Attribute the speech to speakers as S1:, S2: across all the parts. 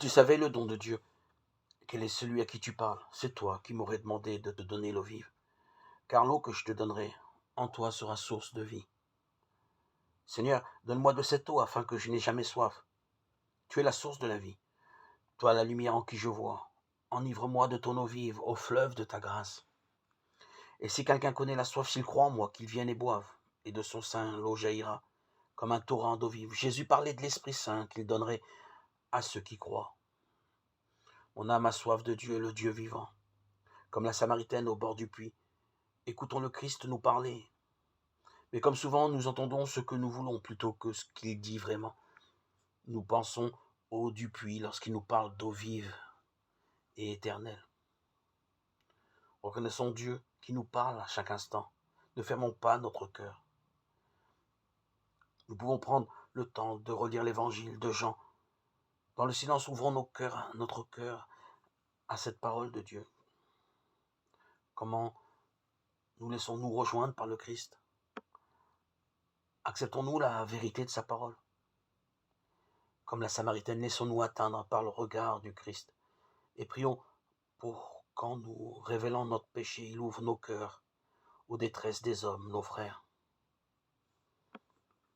S1: tu savais le don de Dieu, quel est celui à qui tu parles, c'est toi qui m'aurais demandé de te donner l'eau vive. Car l'eau que je te donnerai, en toi sera source de vie. Seigneur, donne-moi de cette eau afin que je n'ai jamais soif. Tu es la source de la vie. Toi, la lumière en qui je vois. Enivre-moi de ton eau vive, au fleuve de ta grâce. Et si quelqu'un connaît la soif, s'il croit en moi, qu'il vienne et boive, et de son sein l'eau jaillira, comme un torrent d'eau vive. Jésus parlait de l'Esprit Saint qu'il donnerait à ceux qui croient. Mon âme a soif de Dieu, le Dieu vivant. Comme la Samaritaine au bord du puits. Écoutons le Christ nous parler. Mais comme souvent, nous entendons ce que nous voulons plutôt que ce qu'il dit vraiment. Nous pensons au du puits lorsqu'il nous parle d'eau vive et éternelle. Reconnaissons Dieu qui nous parle à chaque instant. Ne fermons pas notre cœur. Nous pouvons prendre le temps de relire l'évangile de Jean. Dans le silence, ouvrons notre cœur à cette parole de Dieu. Comment nous laissons-nous rejoindre par le Christ? Acceptons-nous la vérité de sa parole? Comme la Samaritaine, laissons-nous atteindre par le regard du Christ. Et prions pour qu'en nous révélant notre péché, il ouvre nos cœurs aux détresses des hommes, nos frères.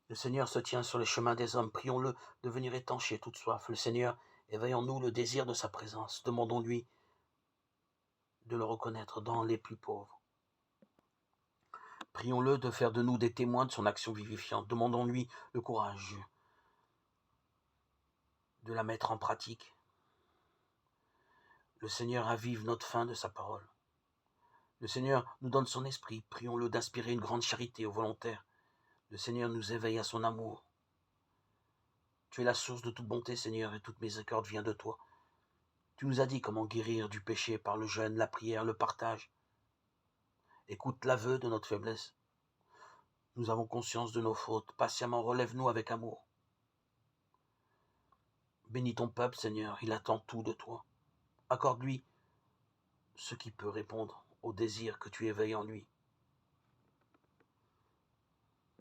S1: Le Seigneur se tient sur les chemins des hommes. Prions-le de venir étancher toute soif. Le Seigneur éveille en nous le désir de sa présence. Demandons-lui de le reconnaître dans les plus pauvres. Prions-le de faire de nous des témoins de son action vivifiante. Demandons-lui le courage de la mettre en pratique. Le Seigneur avive notre faim de sa parole. Le Seigneur nous donne son esprit. Prions-le d'inspirer une grande charité aux volontaires. Le Seigneur nous éveille à son amour. Tu es la source de toute bonté, Seigneur, et toute miséricorde vient de toi. Tu nous as dit comment guérir du péché par le jeûne, la prière, le partage. Écoute l'aveu de notre faiblesse. Nous avons conscience de nos fautes. Patiemment, relève-nous avec amour. Bénis ton peuple, Seigneur, il attend tout de toi. Accorde-lui ce qui peut répondre au désir que tu éveilles en lui.